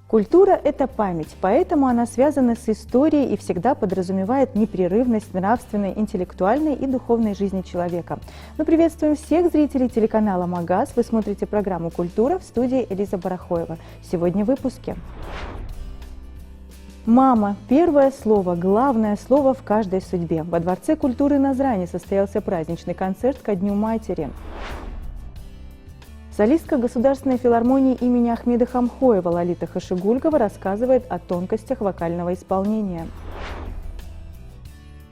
Культура – это память, поэтому она связана с историей и всегда подразумевает непрерывность нравственной, интеллектуальной и духовной жизни человека. Мы приветствуем всех зрителей телеканала «Магаз». Вы смотрите программу «Культура», в студии Элиза Барахоева. Сегодня в выпуске. Мама – первое слово, главное слово в каждой судьбе. Во Дворце культуры Назрани состоялся праздничный концерт ко Дню матери. Солистка Государственной филармонии имени Ахмеда Хамхоева Лолита Хашигульгова рассказывает о тонкостях вокального исполнения.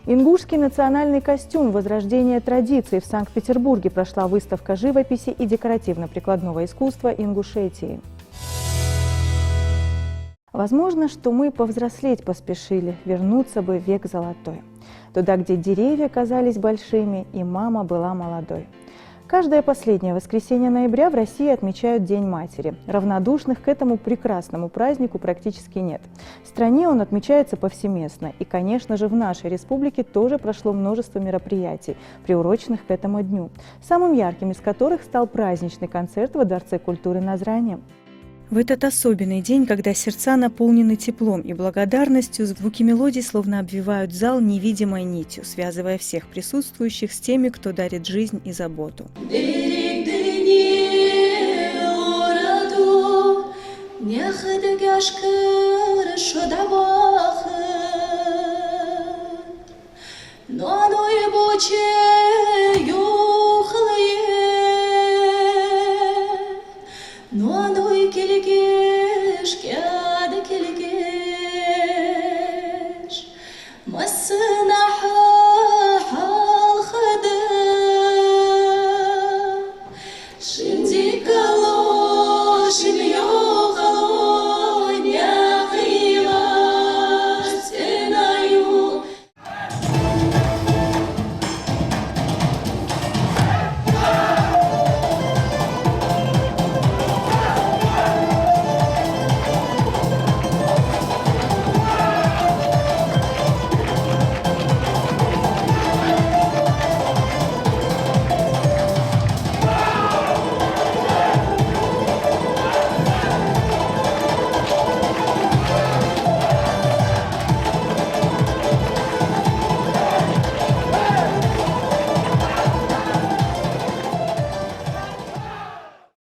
Ингушский национальный костюм «Возрождение традиций» в Санкт-Петербурге прошла выставка живописи и декоративно-прикладного искусства Ингушетии. Возможно, что мы повзрослеть поспешили, вернуться бы в век золотой. Туда, где деревья казались большими, и мама была молодой. Каждое последнее воскресенье ноября в России отмечают День матери. Равнодушных к этому прекрасному празднику практически нет. В стране он отмечается повсеместно. И, конечно же, в нашей республике тоже прошло множество мероприятий, приуроченных к этому дню. Самым ярким из которых стал праздничный концерт во Дворце культуры Назрани. В этот особенный день, когда сердца наполнены теплом и благодарностью, звуки мелодий словно обвивают зал невидимой нитью, связывая всех присутствующих с теми, кто дарит жизнь и заботу.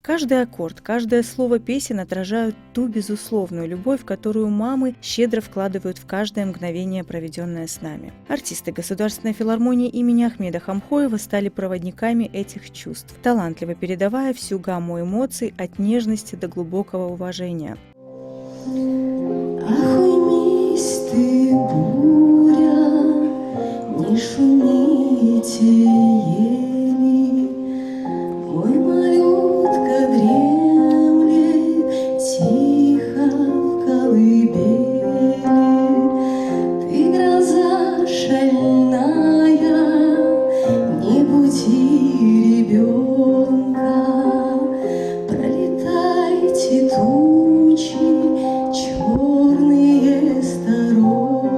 Каждый аккорд, каждое слово песен отражают ту безусловную любовь, которую мамы щедро вкладывают в каждое мгновение, проведенное с нами. Артисты Государственной филармонии имени Ахмеда Хамхоева стали проводниками этих чувств, талантливо передавая всю гамму эмоций от нежности до глубокого уважения. Не шумите, ой, малютка дремлет тихо в колыбели. Ты гроза шальная, не буди ребенка. Пролетайте тучи черные сторонкой.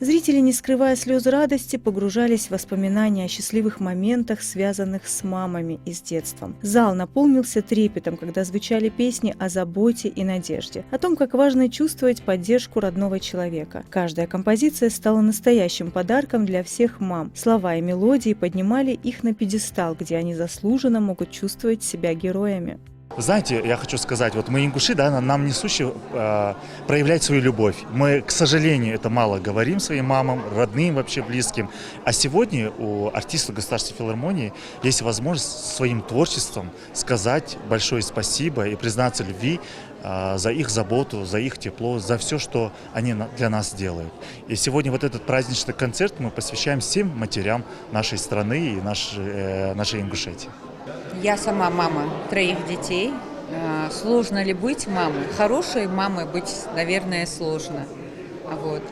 Зрители, не скрывая слез радости, погружались в воспоминания о счастливых моментах, связанных с мамами и с детством. Зал наполнился трепетом, когда звучали песни о заботе и надежде, о том, как важно чувствовать поддержку родного человека. Каждая композиция стала настоящим подарком для всех мам. Слова и мелодии поднимали их на пьедестал, где они заслуженно могут чувствовать себя героями. Знаете, я хочу сказать, вот мы ингуши, да, нам несуще проявлять свою любовь. Мы, к сожалению, это мало говорим своим мамам, родным, вообще близким. А сегодня у артистов Государственной филармонии есть возможность своим творчеством сказать большое спасибо и признаться любви за их заботу, за их тепло, за все, что они для нас делают. И сегодня вот этот праздничный концерт мы посвящаем всем матерям нашей страны и нашей Ингушетии. Я сама мама 3 детей. Сложно ли быть мамой? Хорошей мамой быть, наверное, сложно. Вот.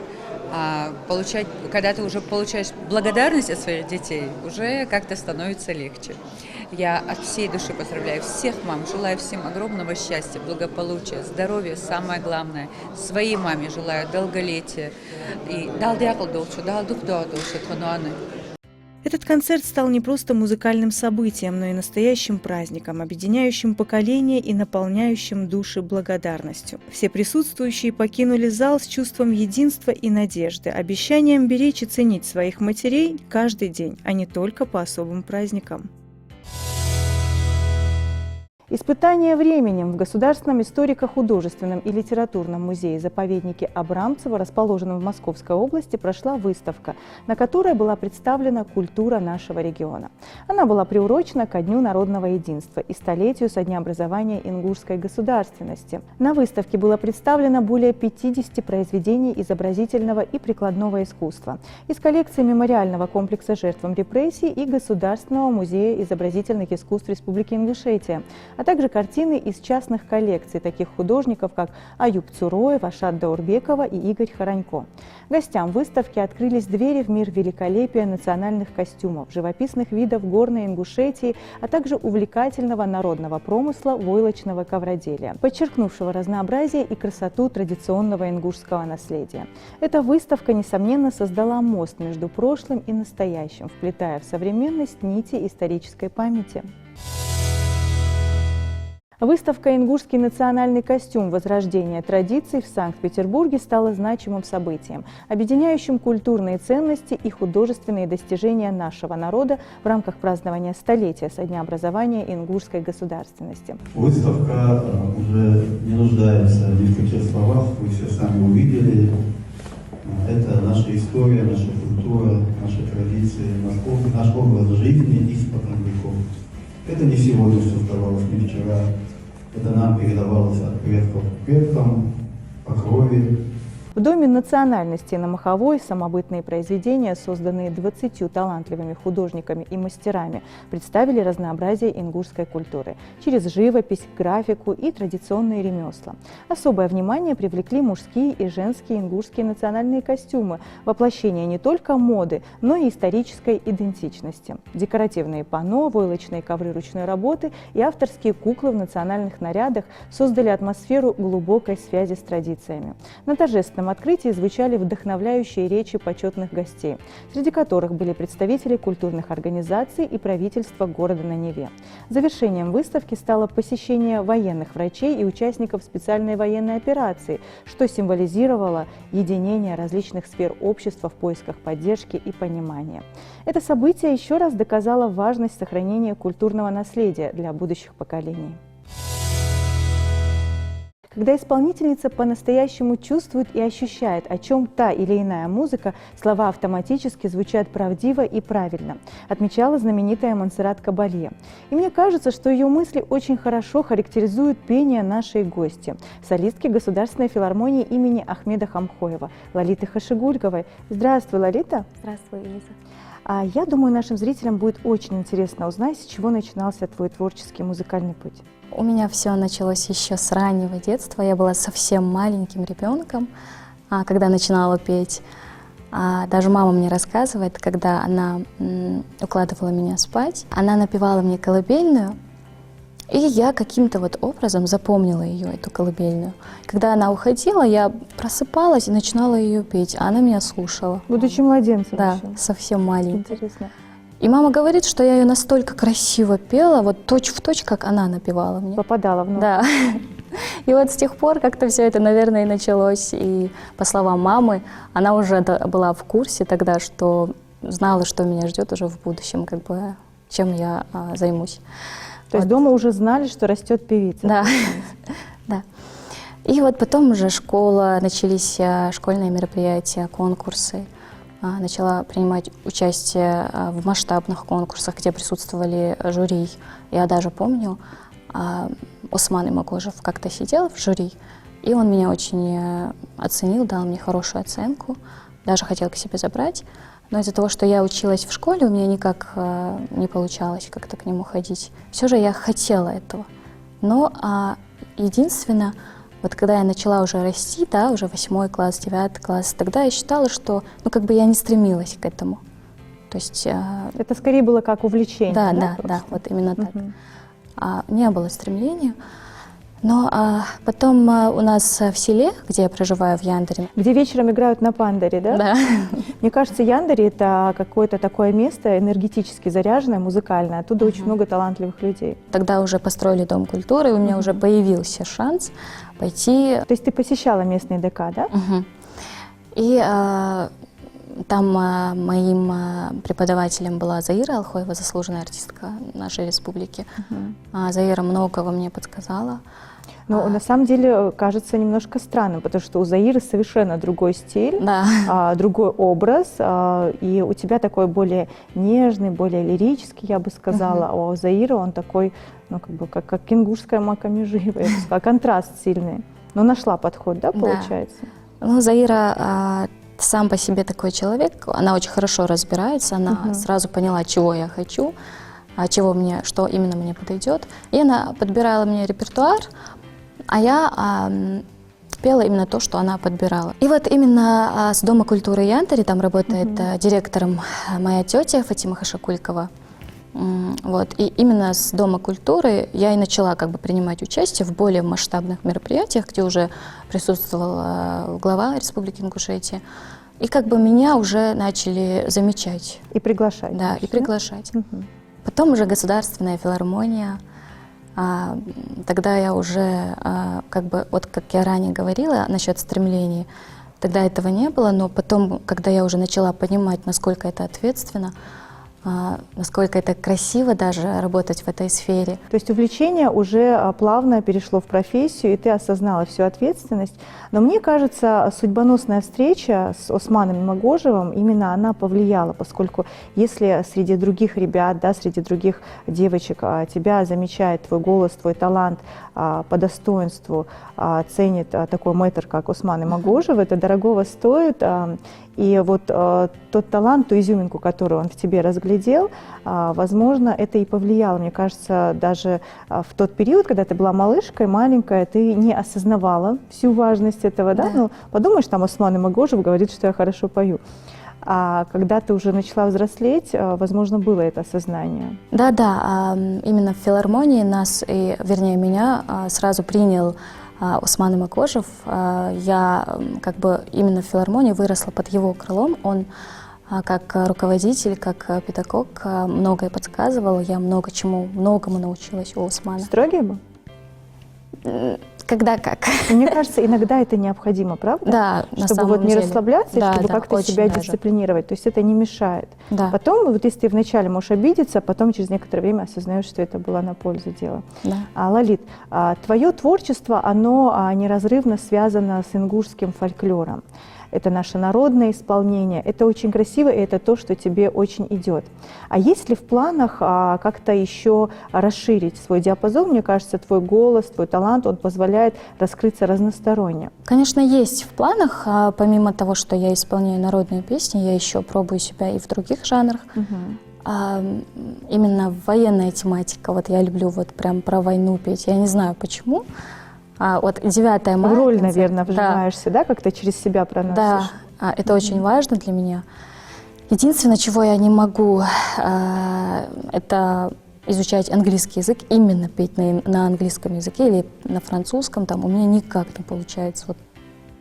А когда ты уже получаешь благодарность от своих детей, уже как-то становится легче. Я от всей души поздравляю всех мам, желаю всем огромного счастья, благополучия, здоровья, самое главное. Своей маме желаю долголетия. И Этот концерт стал не просто музыкальным событием, но и настоящим праздником, объединяющим поколения и наполняющим души благодарностью. Все присутствующие покинули зал с чувством единства и надежды, обещанием беречь и ценить своих матерей каждый день, а не только по особым праздникам. Испытание временем в Государственном историко-художественном и литературном музее-заповеднике Абрамцево, расположенном в Московской области, прошла выставка, на которой была представлена культура нашего региона. Она была приурочена ко Дню народного единства и столетию со дня образования ингушской государственности. На выставке было представлено более 50 произведений изобразительного и прикладного искусства из коллекции мемориального комплекса жертвам репрессий и Государственного музея изобразительных искусств Республики Ингушетия, а также картины из частных коллекций таких художников, как Аюб Цуроев, Ашат Даурбекова и Игорь Хоронько. Гостям выставки открылись двери в мир великолепия национальных костюмов, живописных видов горной Ингушетии, а также увлекательного народного промысла войлочного ковроделия, подчеркнувшего разнообразие и красоту традиционного ингушского наследия. Эта выставка, несомненно, создала мост между прошлым и настоящим, вплетая в современность нити исторической памяти. Выставка «Ингушский национальный костюм. Возрождение традиций» в Санкт-Петербурге стала значимым событием, объединяющим культурные ценности и художественные достижения нашего народа в рамках празднования столетия со дня образования ингушской государственности. Выставка уже не нуждается в нескольких словах, вы все сами увидели. Это наша история, наша культура, наши традиции, наш образ жизни испокон веков. Это не сегодня создавалось, не вчера. Это нам передавалось от предков к предкам, по крови. В Доме национальности на Маховой самобытные произведения, созданные 20 талантливыми художниками и мастерами, представили разнообразие ингушской культуры через живопись, графику и традиционные ремесла. Особое внимание привлекли мужские и женские ингушские национальные костюмы, воплощение не только моды, но и исторической идентичности. Декоративные панно, войлочные ковры ручной работы и авторские куклы в национальных нарядах создали атмосферу глубокой связи с традициями. На торжественном открытии звучали вдохновляющие речи почетных гостей, среди которых были представители культурных организаций и правительства города на Неве. Завершением выставки стало посещение военных врачей и участников специальной военной операции, что символизировало единение различных сфер общества в поисках поддержки и понимания. Это событие еще раз доказало важность сохранения культурного наследия для будущих поколений. Когда исполнительница по-настоящему чувствует и ощущает, о чем та или иная музыка, слова автоматически звучат правдиво и правильно, отмечала знаменитая Монсеррат Кабалье. И мне кажется, что ее мысли очень хорошо характеризуют пение нашей гости, солистки Государственной филармонии имени Ахмеда Хамхоева, Лолиты Хашигульковой. Здравствуй, Лолита. Здравствуй, Лиза. Я думаю, нашим зрителям будет очень интересно узнать, с чего начинался твой творческий музыкальный путь. У меня все началось еще с раннего детства. Я была совсем маленьким ребенком, когда начинала петь. Даже мама мне рассказывает, когда она укладывала меня спать, она напевала мне колыбельную, и я каким-то вот образом запомнила ее, эту колыбельную. Когда она уходила, я просыпалась и начинала ее петь, а она меня слушала. Будучи младенцем? Да, еще. совсем маленькой. Интересно. И мама говорит, что я ее настолько красиво пела, вот точь-в-точь, как она напевала мне. Попадала в ноту. Да. И вот с тех пор как-то все это, наверное, и началось. И по словам мамы, она уже была в курсе тогда, что знала, что меня ждет уже в будущем, как бы, чем я займусь. То есть дома уже знали, что растет певица? Да. Да. И вот потом уже школа, начались школьные мероприятия, конкурсы. Начала принимать участие в масштабных конкурсах, где присутствовали жюри. Я даже помню, Осман Имагожев как-то сидел в жюри, и он меня очень оценил, дал мне хорошую оценку, даже хотел к себе забрать. Но из-за того, что я училась в школе, у меня никак не получалось как-то к нему ходить. Все же я хотела этого. Но единственное, вот когда я начала уже расти, да, уже 8 класс, 9 класс, тогда я считала, что, как бы я не стремилась к этому. То есть... Это скорее было как увлечение, да, вот именно так. Не было стремления. Но потом у нас в селе, где я проживаю, в Яндере, Где вечером играют на пандаре, да? да, Мне кажется, Яндери — это какое-то такое место энергетически заряженное, музыкальное. Оттуда очень много талантливых людей. тогда уже построили Дом культуры, и у меня уже появился шанс пойти. То есть ты посещала местный ДК, да? Мгм. И там моим преподавателем была Заира Алхоева, заслуженная артистка нашей республики. Заира многого мне подсказала. Но на самом деле кажется немножко странным, потому что у Заиры совершенно другой стиль, Да. другой образ, и у тебя такой более нежный, более лирический, я бы сказала, а у Заира он такой, ну, как бы, как кенгурская мака межива, я бы сказала, контраст сильный. Но нашла подход, да, Да. получается? Ну, Заира сам по себе такой человек, она очень хорошо разбирается, она сразу поняла, чего я хочу, чего мне, что именно мне подойдет. И она подбирала мне репертуар, а я пела именно то, что она подбирала. И вот именно с Дома культуры Яндери, там работает директором моя тетя Фатима Хашакулькова. Вот. И именно с Дома культуры я и начала как бы принимать участие в более масштабных мероприятиях, где уже присутствовал глава Республики Ингушетия. И как бы меня уже начали замечать. И приглашать. Да, значит, и приглашать. Мгм. Потом уже Государственная филармония. Тогда я уже, как бы, вот как я ранее говорила насчет стремлений, тогда этого не было, но потом, когда я уже начала понимать, насколько это ответственно, насколько это красиво даже работать в этой сфере. То есть увлечение уже плавно перешло в профессию, и ты осознала всю ответственность. Но мне кажется, судьбоносная встреча с Османом Магожевым, именно она повлияла, поскольку если среди других ребят, да, среди других девочек тебя замечает твой голос, твой талант по достоинству, ценит такой мэтр, как Осман Магожев, это дорогого стоит. И вот тот талант, ту изюминку, которую он в тебе разглядел, возможно, это и повлияло. Мне кажется, даже в тот период, когда ты была малышкой, маленькая, ты не осознавала всю важность этого, да? Ну, подумаешь, там Осман Магожев говорит, что я хорошо пою. А когда ты уже начала взрослеть, возможно, было это осознание. Да, именно в филармонии нас, вернее, меня сразу принял Осман Магожев. Я как бы именно в филармонии выросла под его крылом. Он как руководитель, как педагог многое подсказывал. Я многому научилась у Османа. Строгий был? Когда как. Мне кажется, иногда это необходимо, правда? Да, на чтобы самом вот не деле. расслабляться, Да, и чтобы да, как-то очень себя даже. дисциплинировать. То есть это не мешает. Да. Потом, вот если ты вначале можешь обидеться, потом через некоторое время осознаешь, что это было на пользу дела. Да. Лолит, твое творчество, оно неразрывно связано с ингушским фольклором. Это наше народное исполнение, это очень красиво, и это то, что тебе очень идет. А есть ли в планах как-то еще расширить свой диапазон? Мне кажется, твой голос, твой талант, он позволяет раскрыться разносторонне. Конечно, есть в планах. Помимо того, что я исполняю народные песни, я еще пробую себя и в других жанрах. Именно военная тематика. Вот я люблю вот прям про войну петь. Я не знаю почему. Вот 9 мая. В роль, концерт. наверное, Да. вживаешься, да, как-то через себя проносишь. Да, это очень важно для меня. Единственное, чего я не могу, это изучать английский язык, именно петь на английском языке или на французском. Там у меня никак не получается. Вот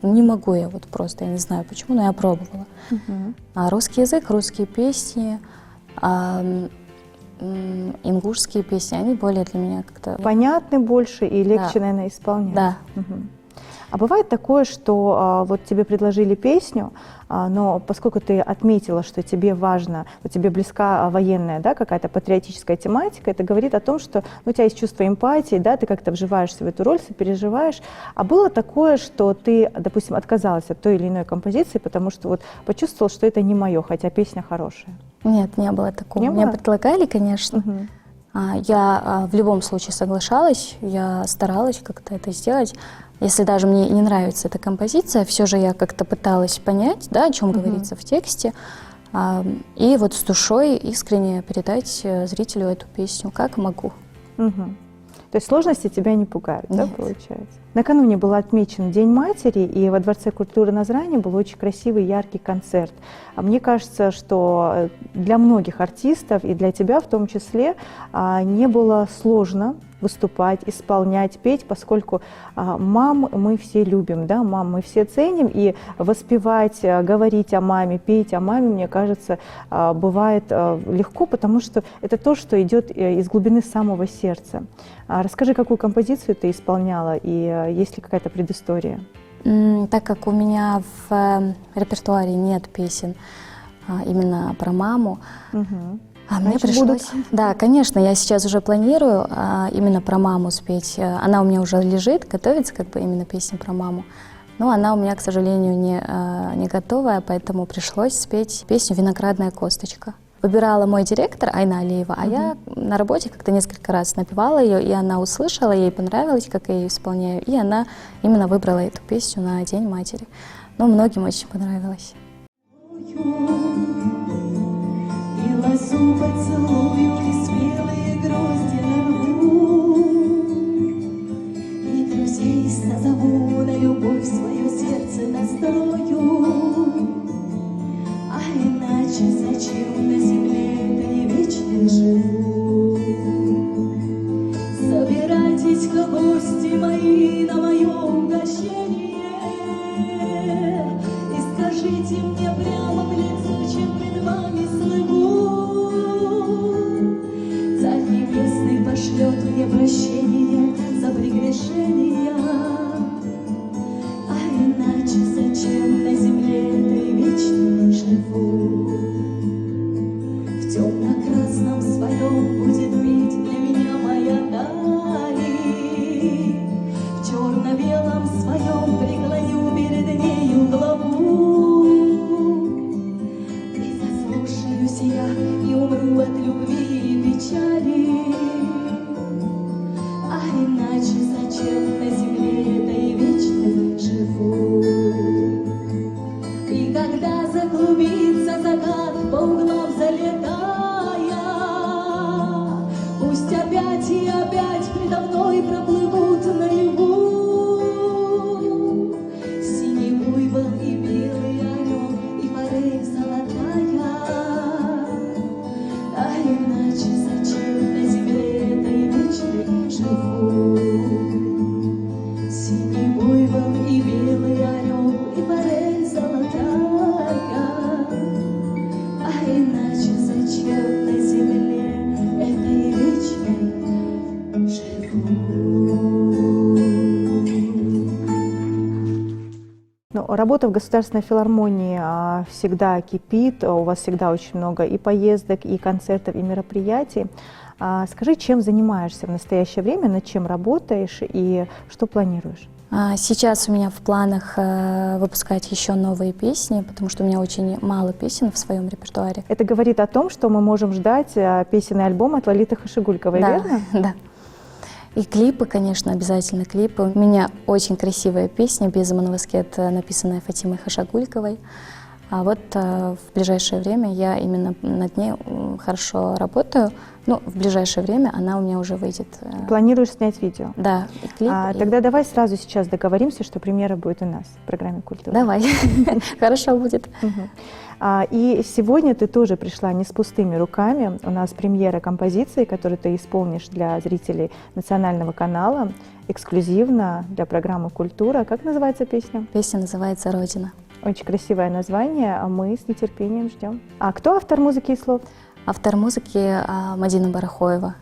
не могу я вот просто, я не знаю почему, но я пробовала. А русский язык, русские песни, ингушские песни, они более для меня как-то... Понятны больше и легче, Да. наверное, исполнять. Да. А бывает такое, что вот тебе предложили песню, но поскольку ты отметила, что тебе важно, вот тебе близка военная, да, какая-то патриотическая тематика, это говорит о том, что у тебя есть чувство эмпатии, да, ты как-то вживаешься в эту роль, сопереживаешь. А было такое, что ты, допустим, отказалась от той или иной композиции, потому что вот почувствовал, что это не мое, хотя песня хорошая? Нет, не было такого. Не Меня было? предлагали, конечно. Я в любом случае соглашалась, я старалась как-то это сделать. Если даже мне не нравится эта композиция, все же я как-то пыталась понять, да, о чем говорится в тексте, и вот с душой искренне передать зрителю эту песню, как могу. То есть сложности тебя не пугают, да, Нет. получается? Накануне был отмечен День матери, и во Дворце культуры Назрани был очень красивый, яркий концерт. А мне кажется, что для многих артистов, и для тебя в том числе, не было сложно выступать, исполнять, петь, поскольку мам мы все любим, да, мам мы все ценим, и воспевать, говорить о маме, петь о маме, мне кажется, бывает легко, потому что это то, что идет из глубины самого сердца. Расскажи, какую композицию ты исполняла, и есть ли какая-то предыстория? Так как у меня в репертуаре нет песен именно про маму, мне Значит, пришлось... будут. Да, конечно, я сейчас уже планирую именно про маму спеть. Она у меня уже лежит, готовится как бы именно песня про маму. Но она у меня, к сожалению, не готовая, поэтому пришлось спеть песню «Виноградная косточка». Выбирала мой директор Айна Алиева, а я на работе как-то несколько раз напевала ее, и она услышала, ей понравилось, как я ее исполняю, и она именно выбрала эту песню на День матери. Но многим очень понравилось. И лозу поцелую, и смелые грозди нарву, и друзей созову, на любовь свое сердце настрою. А иначе зачем на земле этой вечной живу? Собирайтесь, гости мои, на мое угощение, и скажите мне прямо в лицо, чем пред вами слыву. Царь небесный пошлет мне прощение за прегрешения, а иначе зачем на земле этой вечной живу? В темно-красном своем будет бить для меня моя даль, в черно-белом своем преклоню перед нею главу. И заслушаюсь я, и умру от любви и печали, а иначе зачем на земле этой вечной живу? И когда заклубится закат по углам залетая, пусть опять и опять предо мной проплывут наяву синий буйвол и белый орел и форель золотая, а иначе зачем на земле этой вечной живу? Синий буйвол и белый орел и форель золотая, а иначе зачем на земле этой вечной живу? Ну, работа в Государственной филармонии всегда кипит, у вас всегда очень много и поездок, и концертов, и мероприятий. Скажи, чем занимаешься в настоящее время, над чем работаешь и что планируешь? Сейчас у меня в планах выпускать еще новые песни, потому что у меня очень мало песен в своем репертуаре. Это говорит о том, что мы можем ждать песенный альбом от Лолиты Хашигульковой, Да, верно? да. И клипы, конечно, обязательно клипы. У меня очень красивая песня «Без Монваскет», написанная Фатимой Хашагульковой. А вот в ближайшее время я именно над ней хорошо работаю. Ну, в ближайшее время она у меня уже выйдет. Планируешь снять видео? Да, и клип. и- Тогда давай сразу сейчас договоримся, что премьера будет у нас в программе «Культура». Давай, хорошо будет. И сегодня ты тоже пришла не с пустыми руками. У нас премьера композиции, которую ты исполнишь для зрителей национального канала, эксклюзивно для программы «Культура». Как называется песня? Песня называется «Родина». Очень красивое название, а мы с нетерпением ждем. А кто автор музыки и слов? Автор музыки Мадина Барахоева.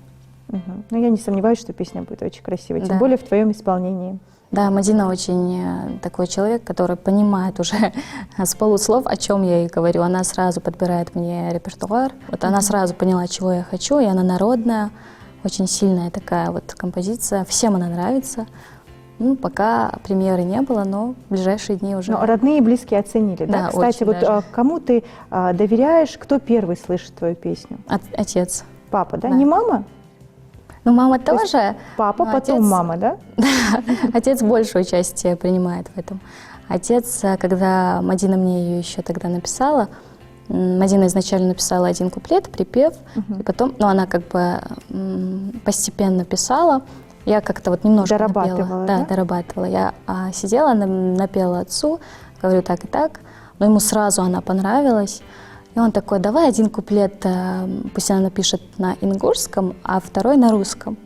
Ну, я не сомневаюсь, что песня будет очень красивой, тем Да. более в твоем исполнении. Да, Мадина очень такой человек, который понимает уже с полуслов, о чем я ей говорю. Она сразу подбирает мне репертуар. Вот она сразу поняла, чего я хочу, и она народная, очень сильная такая вот композиция. Всем она нравится. Ну, пока премьеры не было, но в ближайшие дни уже. Но родные и близкие оценили, да? Да, Кстати, очень вот даже. кому ты доверяешь, кто первый слышит твою песню? Отец. Папа, да? Да. Не мама? Ну, мама То есть тоже. Папа, но потом отец- мама, да? Отец больше участие принимает в этом. Отец, когда Мадина мне ее еще тогда написала, Мадина изначально написала один куплет, припев, и потом, ну, она как бы постепенно писала. Я как-то вот немножко Дорабатывала, напела. да? Да, дорабатывала. Я сидела, напела отцу, говорю так и так, но ему сразу она понравилась. И он такой: давай один куплет, пусть она напишет на ингушском, а второй на русском.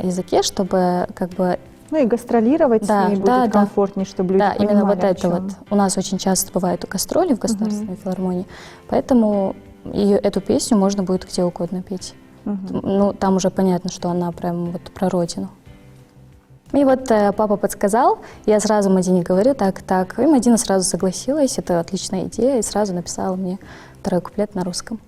языке, чтобы как бы Ну и гастролировать с Да, ней будет да, да. комфортнее, чтобы люди да, именно понимали, вот о это чём. вот. У нас очень часто бывают гастроли в Государственной филармонии, поэтому эту песню можно будет где угодно петь. Мгм. Ну, там уже понятно, что она прям вот про родину. И вот папа подсказал, я сразу Мадине говорю, так, и Мадина сразу согласилась, это отличная идея, и сразу написала мне второй куплет на русском.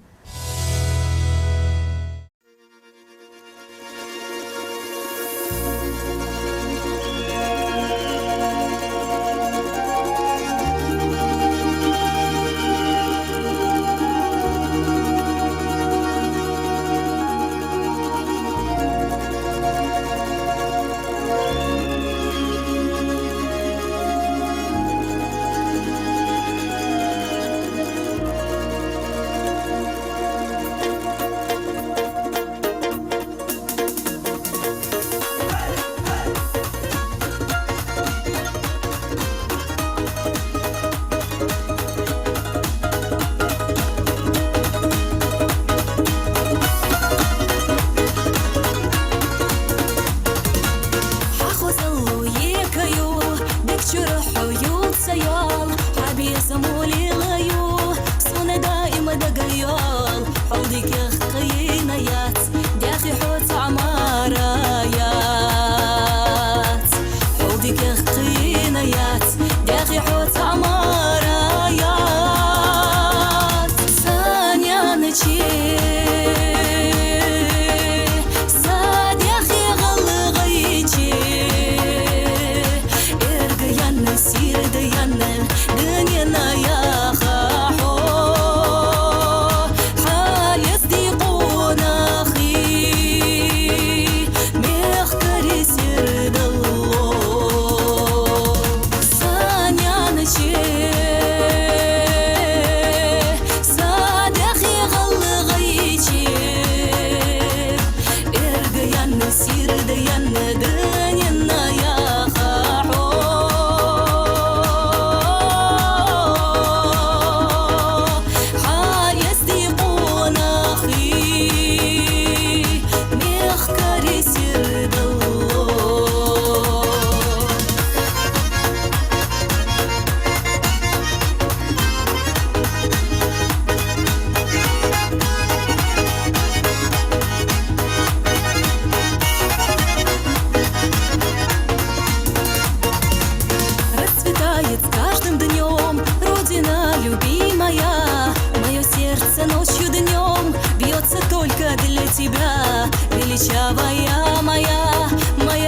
Величавая моя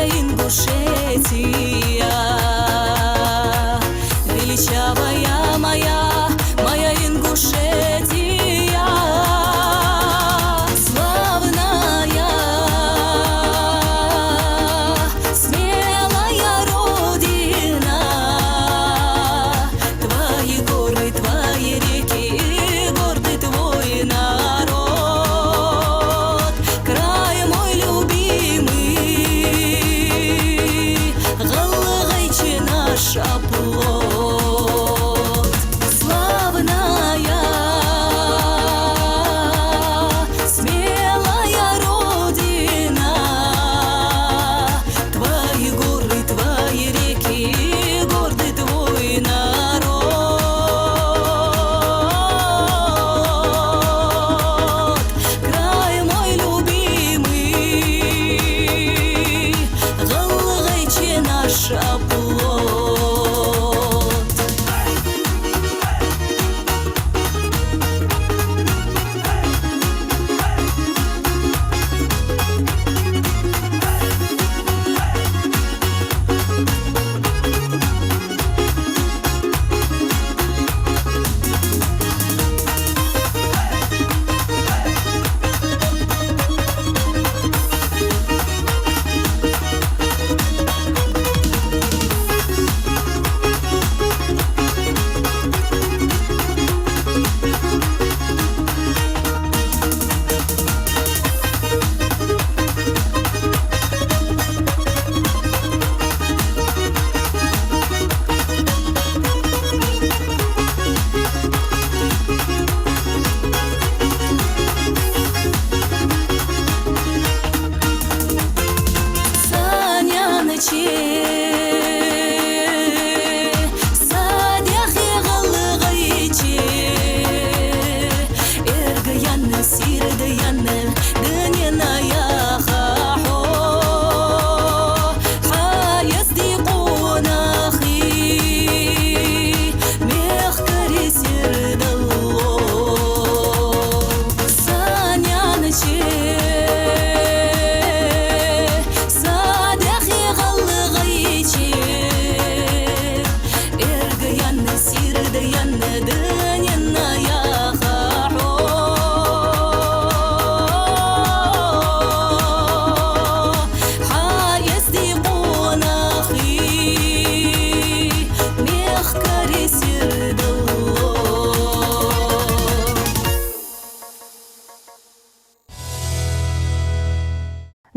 Ингушетия, величавая моя Ингушетия, славная, смелая родина, твои горы, твои реки и гордый твой народ. Край мой любимый,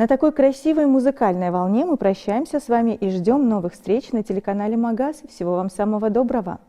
На такой красивой музыкальной волне мы прощаемся с вами и ждем новых встреч на телеканале Магаз. Всего вам самого доброго!